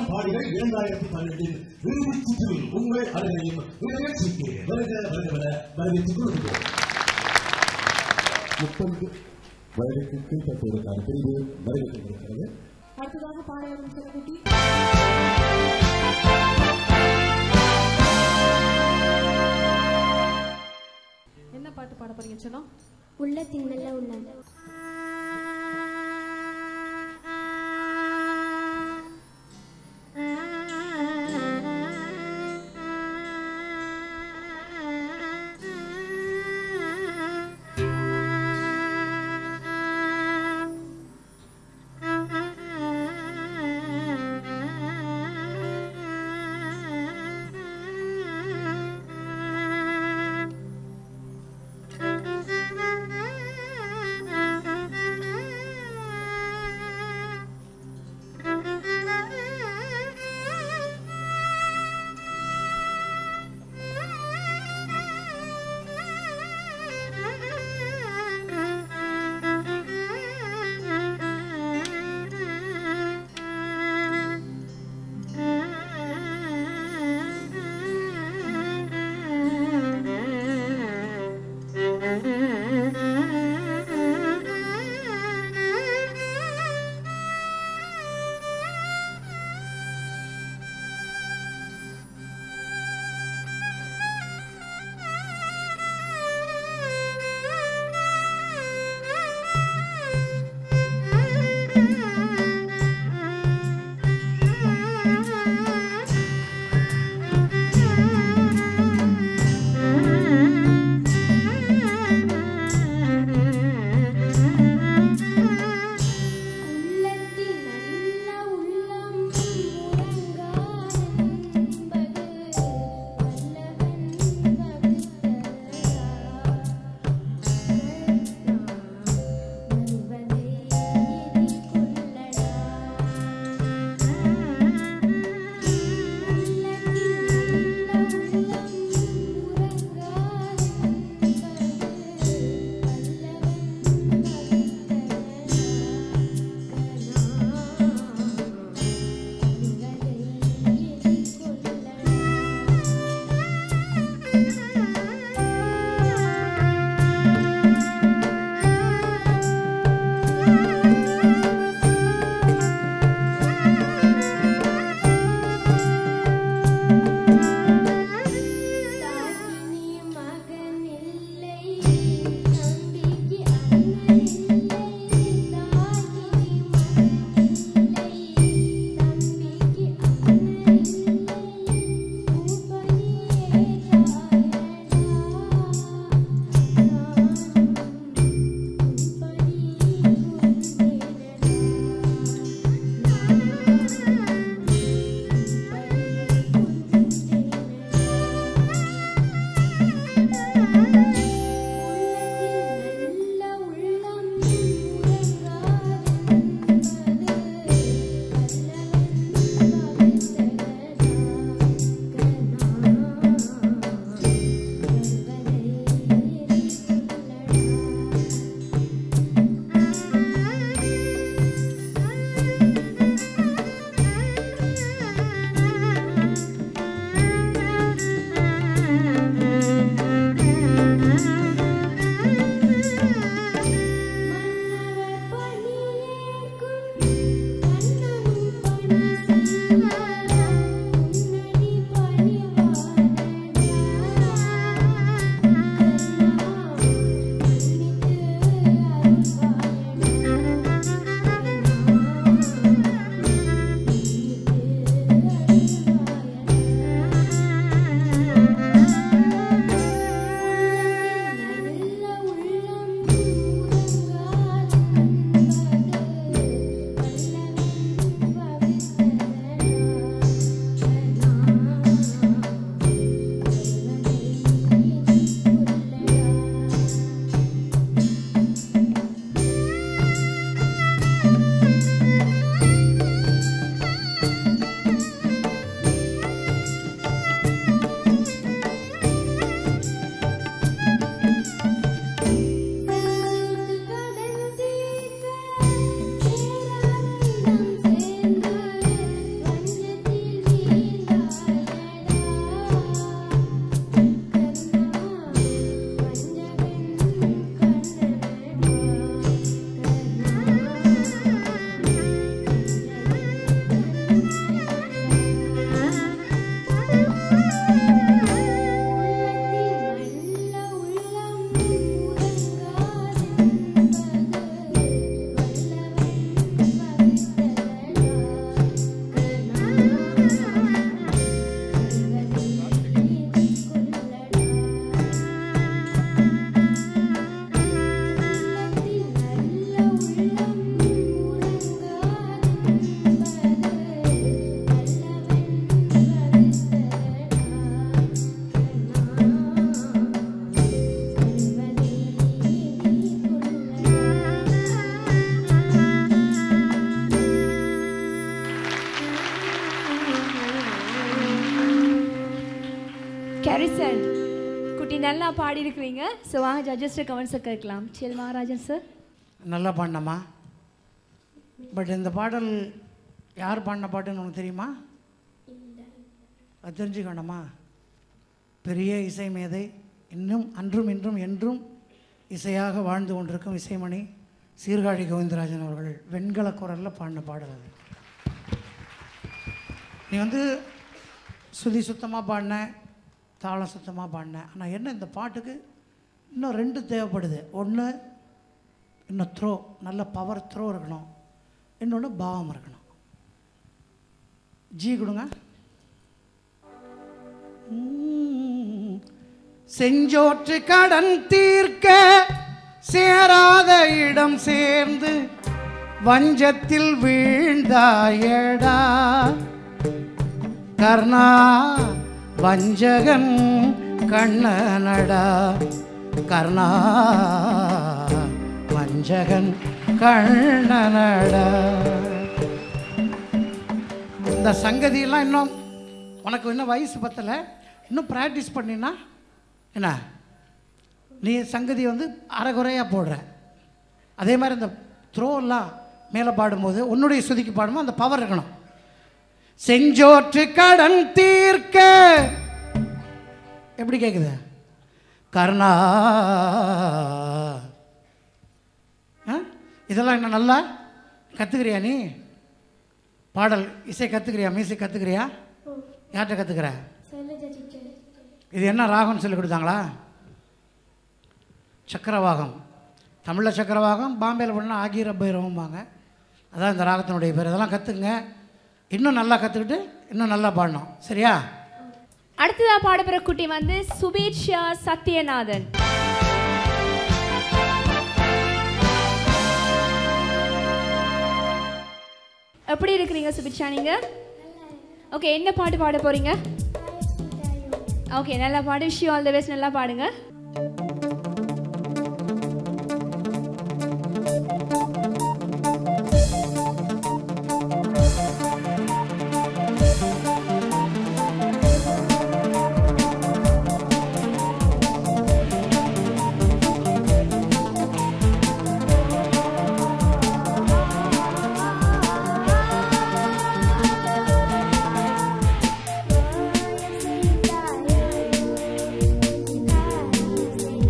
பாடிகள் 2012 இறுதிச் சுற்றில் உங்கள் அனைவரையும் நிகழ்ச்சிக்கு வரவேற்றுக் கொள்கிறோம். 30 வயதுக்கு கீழ்பட்டோருக்கான பிரிவு வரவேற்கப்படுகிறது. அடுத்ததாக பாடகரும் சிறகுட்டி என்ன பாட்டு பாட போறீங்க சொன்னா? உள்ளத்தின் நல்ல உள்ளம். கரிசன் குட்டி நல்லா பாடி இருக்கிறீங்க. ஸோ வாங்க ஜட்ஜஸ்ட கமெண்ட்ஸை கேட்கலாம். சரி மகாராஜன் சார். நல்லா பாடினம்மா. பட் இந்த பாடல் யார் பாடின பாட்டுன்னு உனக்கு தெரியுமா? அது தெரிஞ்சுக்கணுமா? பெரிய இசை மேதை, இன்னும் அன்றும் இன்றும் என்றும் இசையாக வாழ்ந்து கொண்டிருக்கும் இசைமணி சீர்காழி கோவிந்தராஜன் அவர்கள் வெண்கல குரலில் பாடின பாடல் அது. நீ வந்து சுதி சுத்தமாக பாடின, தாளம் சுத்தமாக பாடினேன். ஆனால் என்ன இந்த பாட்டுக்கு இன்னும் 2 தேவைப்படுது. ஒன்று இன்னும் த்ரோ, நல்ல பவர் த்ரோ இருக்கணும். இன்னொன்று பாவம் இருக்கணும். ஜி கொடுங்க. செஞ்சோற்று கடன் தீர்க்க சேராத இடம் சேர்ந்து வஞ்சத்தில் வீழ்ந்தாயடா கர்ணா வஞ்சகன் கண்ணனடா கர்ணா வஞ்சகன் கண்ணனடா. இந்த சங்கதியெல்லாம் இன்னும் உனக்கு இன்னும் வயசு பத்தலை. இன்னும் ப்ராக்டிஸ் பண்ணினா என்ன, நீ சங்கதி வந்து அரைகுறையாக போடுற. அதே மாதிரி இந்த த்ரோலாம் மேலே பாடும்போது உன்னுடைய சுதிக்கு பாடும்போது அந்த பவர் இருக்கணும். செஞ்சோற்று கடன் தீர்க்க எப்படி கேட்குது? கர்ணா. இதெல்லாம் என்ன நல்லா கற்றுக்கிறியா நீ? பாடல் இசை கற்றுக்கிறியா? மியூசிக் கற்றுக்கிறியா? யார்கிட்ட கற்றுக்கிற? இது என்ன ராகம்னு சொல்லி கொடுத்தாங்களா? சக்கரவாகம். தமிழில் சக்கரவாகம், பாம்பேயில் பண்ணால் ஆகிர பைரவம்பாங்க. அதான் இந்த ராகத்தினுடைய பேர். இதெல்லாம் கற்றுக்குங்க. இன்னும் நல்லா கற்றுக்கிட்டு இன்னும் நல்லா பாடணும். சரியா? அடுத்ததாக பாடப்போகிற குட்டி வந்து சுபீட்சா சத்யநாதன். எப்படி இருக்கிறீங்க சுபீட்சா நீங்க? ஓகே, என்ன பாட்டு பாட போறீங்க? ஓகே, நல்லா பாடு. Wish you all the best. நல்லா பாடுங்க. Bye.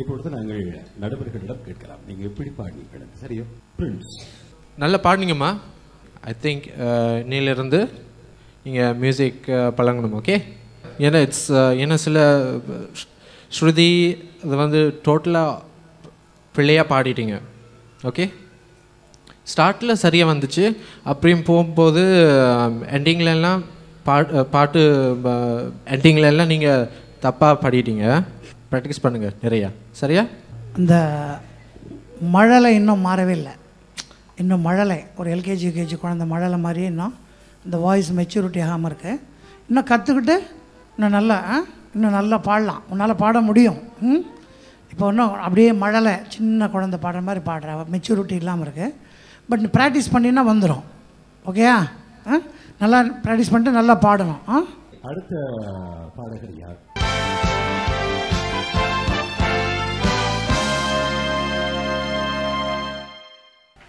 இப்பொழுது நாங்கள் நடுவர்களிடம் கேட்கலாம். நீங்க எப்படி பாடினீர்கள்? சரியோ பிரின்ஸ்? நல்லா பாடினீங்கம்மா. ஐ திங்க் இன்னிலிருந்து நீங்கள் மியூசிக் பழங்கணும். ஓகே, ஏன்னா சில ஸ்ருதி அது டோட்டலாக பிள்ளையாக பாடிட்டீங்க. ஓகே, ஸ்டார்ட்டில் சரியாக வந்துச்சு, அப்படியும் போகும்போது எண்டிங்லெல்லாம் பாட்டு எண்டிங்லெல்லாம் நீங்கள் தப்பாக பாடிட்டீங்க. ப்ராக்டிஸ் பண்ணுங்கள் நிறையா. சரியா? இந்த மழலை இன்னும் மாறவே இல்லை. இன்னும் மழலை ஒரு எல்கேஜி யூகேஜி குழந்தை மழலை மாதிரியே இன்னும் இந்த வாய்ஸ் மெச்சூரிட்டி ஆகாமல் இருக்குது. இன்னும் கற்றுக்கிட்டு இன்னும் நல்லா பாடலாம். உன்னால் பாட முடியும். இப்போ இன்னும் அப்படியே மழலை சின்ன குழந்தை பாடுற மாதிரி பாடுற மெச்சூரிட்டி இல்லாமல் இருக்குது. பட் ப்ராக்டிஸ் பண்ணினா வந்துடும். ஓகேயா? நல்லா ப்ராக்டிஸ் பண்ணிட்டு நல்லா பாடணும். அடுத்த பாடகர் யார்?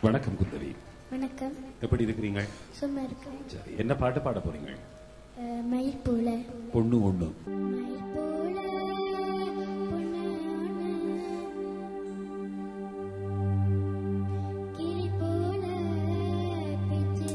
வணக்கம் குந்தவி. வணக்கம். எப்படி இருக்கிறீங்க? சும்மா இருக்கேன். சரி, என்ன பாட்டு பாட போறீங்க? மயில் போல பொண்ணு ஒண்ணு. மயில் போல கிளி போல பிச்சு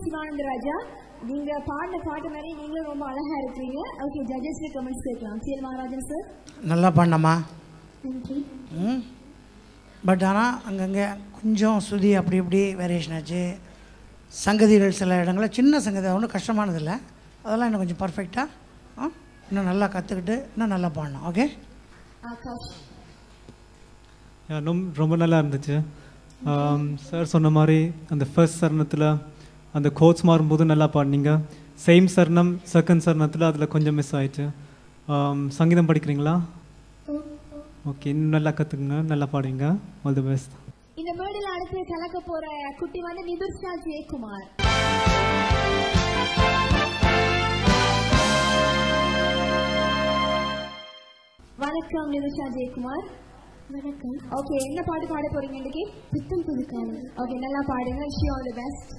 சிவானந்த ராஜா. நீங்க பாடின பாட்டு மாதிரி நீங்களும் ரொம்ப அழகா இருக்கீங்க. ஓகே, ஜட்ஜஸ் கமெண்ட்ஸ் கேட்கலாம். சிஎல் மகாராஜன் சார். நல்லா பாடினம்மா. நன்றி. பட் ஆனால் அங்கங்கே கொஞ்சம் சுதி அப்படி இப்படி வேரியேஷன் ஆச்சு. சங்கதிகள் சில இடங்களில் சின்ன சங்கதி ஒன்றும் கஷ்டமானதில்லை. அதெல்லாம் இன்னும் கொஞ்சம் பர்ஃபெக்டாக இன்னும் நல்லா கற்றுக்கிட்டு இன்னும் நல்லா பாடணும். ஓகே, ஆகாஷ். ரொம்ப நல்லா இருந்துச்சு. சார் சொன்ன மாதிரி அந்த ஃபர்ஸ்ட் சரணத்தில் அந்த கோட்ஸ் மாறும்போது நல்லா பாடினீங்க. சேம் சரணம் செகண்ட் சரணத்தில் அதில் கொஞ்சம் மிஸ் ஆயிடுச்சு. சங்கீதம் படிக்கிறீங்களா? ஓகே, இன்னும் நல்லா கற்றுக்குங்க, நல்லா பாடுங்க. All the best. இந்த மேடையில் அடுத்து கலக்க போற குட்டி வந்து நிதுர்ஷா ஜெயக்குமார். வணக்கம் நிதுர்ஷா ஜெயக்குமார். வணக்கம். ஓகே, என்ன பாட்டு பாட போறீங்க இன்னைக்கு? புத்தம் புது காலம். ஓகே, நல்லா பாடுங்க. Wish you all the best.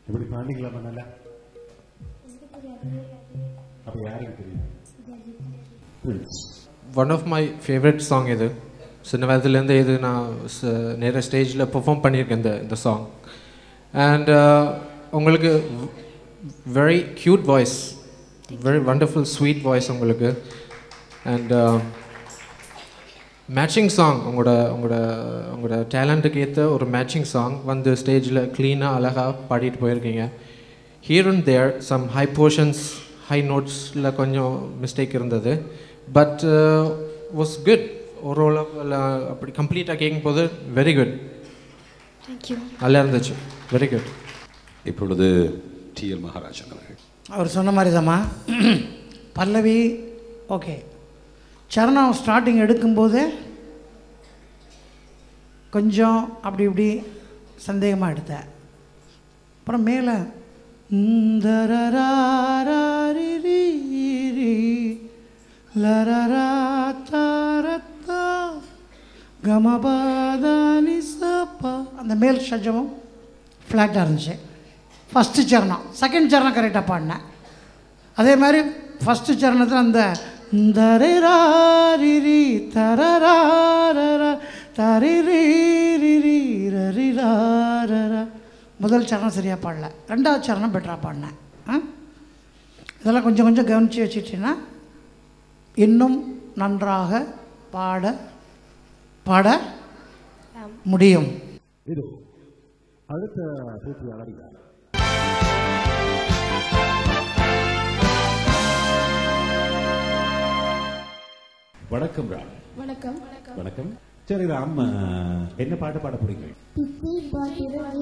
இப்படி பாண்டிங்களாமா நல்லா? அப்ப யாருக்கு தெரியும்? One of my favourite song இது. சின்ன வயதுலேருந்து இது நான் நேராக ஸ்டேஜில் பெர்ஃபார்ம் பண்ணியிருக்கேன் இந்த சாங். அண்ட் உங்களுக்கு very cute voice, very wonderful sweet voice உங்களுக்கு. அண்ட் மேட்சிங் சாங், உங்களோட டேலண்ட்டுக்கு ஏற்ற ஒரு மேட்சிங் சாங் வந்து ஸ்டேஜில் க்ளீனாக அழகாக பாடிட்டு போயிருக்கீங்க. Here and there some high portions, high நோட்ஸில் கொஞ்சம் மிஸ்டேக் இருந்தது. But was good. ஓவராலாக அப்படி கம்ப்ளீட்டாக கேட்கும்போது வெரி குட். தேங்க்யூ. நல்லா இருந்துச்சு. Very good. இப்பொழுது டிஎல் மகாராஜன் அவர்கள். அவர் சொன்ன மாதிரி தாம்மா. பல்லவி ஓகே. சரணம் ஸ்டார்டிங் எடுக்கும்போது கொஞ்சம் அப்படி இப்படி சந்தேகமாக எடுத்தேன். அப்புறம் மேலே அந்த மேல் சஜமும் ஃப்ளாட்டாக இருந்துச்சு. ஃபஸ்ட்டு சரணம், செகண்ட் சரணம் கரெக்டாக பாடினேன். அதே மாதிரி ஃபஸ்ட்டு சரணத்தில் அந்த தரிரி தரரா தரிரி முதல் சரணம் சரியாக பாடல, ரெண்டாவது சரணம் பெட்டராக பாடினேன். இதெல்லாம் கொஞ்சம் கொஞ்சம் கவனித்து வச்சுட்டிங்கன்னா இன்னும் நன்றாக பாட முடியும். இது அடுத்த போட்டியாளர் யார்? வணக்கம் ராம். வணக்கம். வணக்கம். சரி ராம், என்ன பாட்டு பாட போறீங்க? பிப்பி பாத்திரம்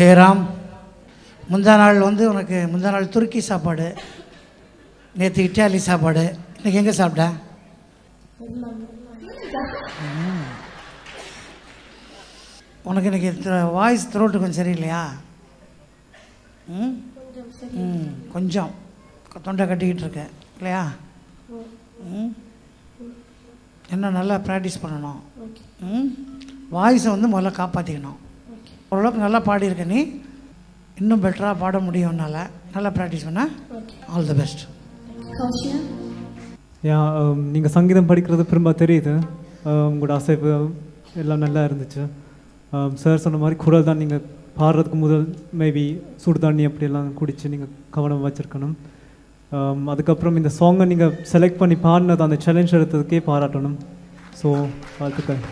ஜெயராம், முந்தா நாள் வந்து உனக்கு முந்தா நாள் துருக்கி சாப்பாடு, நேற்று இட்டாலி சாப்பாடு, இன்றைக்கி எங்கே சாப்பிட்ட? உனக்கு இன்றைக்கி வாய்ஸ் த்ரோட்டு கொஞ்சம் சரியில்லையா? கொஞ்சம் தொண்டை கட்டிக்கிட்டு இருக்க இல்லையா? என்ன நல்லா ப்ராக்டிஸ் பண்ணணும். வாய்ஸை வந்து முதல்ல காப்பாற்றிக்கணும். ஓரளவுக்கு நல்லா பாடியிருக்க, நீ இன்னும் பெட்டராக பாட முடியும்னால நல்லா ப்ராக்டிஸ் பண்ண. All the best. நீங்கள் சங்கீதம் படிக்கிறது திரும்ப தெரியுது. உங்களோட அசைப்பு எல்லாம் நல்லா இருந்துச்சு. சார் சொன்ன மாதிரி குரல் தான் நீங்கள் பாடுறதுக்கு முதல் மேபி சுடு தண்ணி அப்படியெல்லாம் குடித்து நீங்கள் கவனம் வச்சுருக்கணும். அதுக்கப்புறம் இந்த சாங்கை நீங்கள் செலக்ட் பண்ணி பாடினது அந்த சேலஞ்ச் எடுத்ததுக்கே பாராட்டணும். ஸோ வாழ்த்துக்கள்.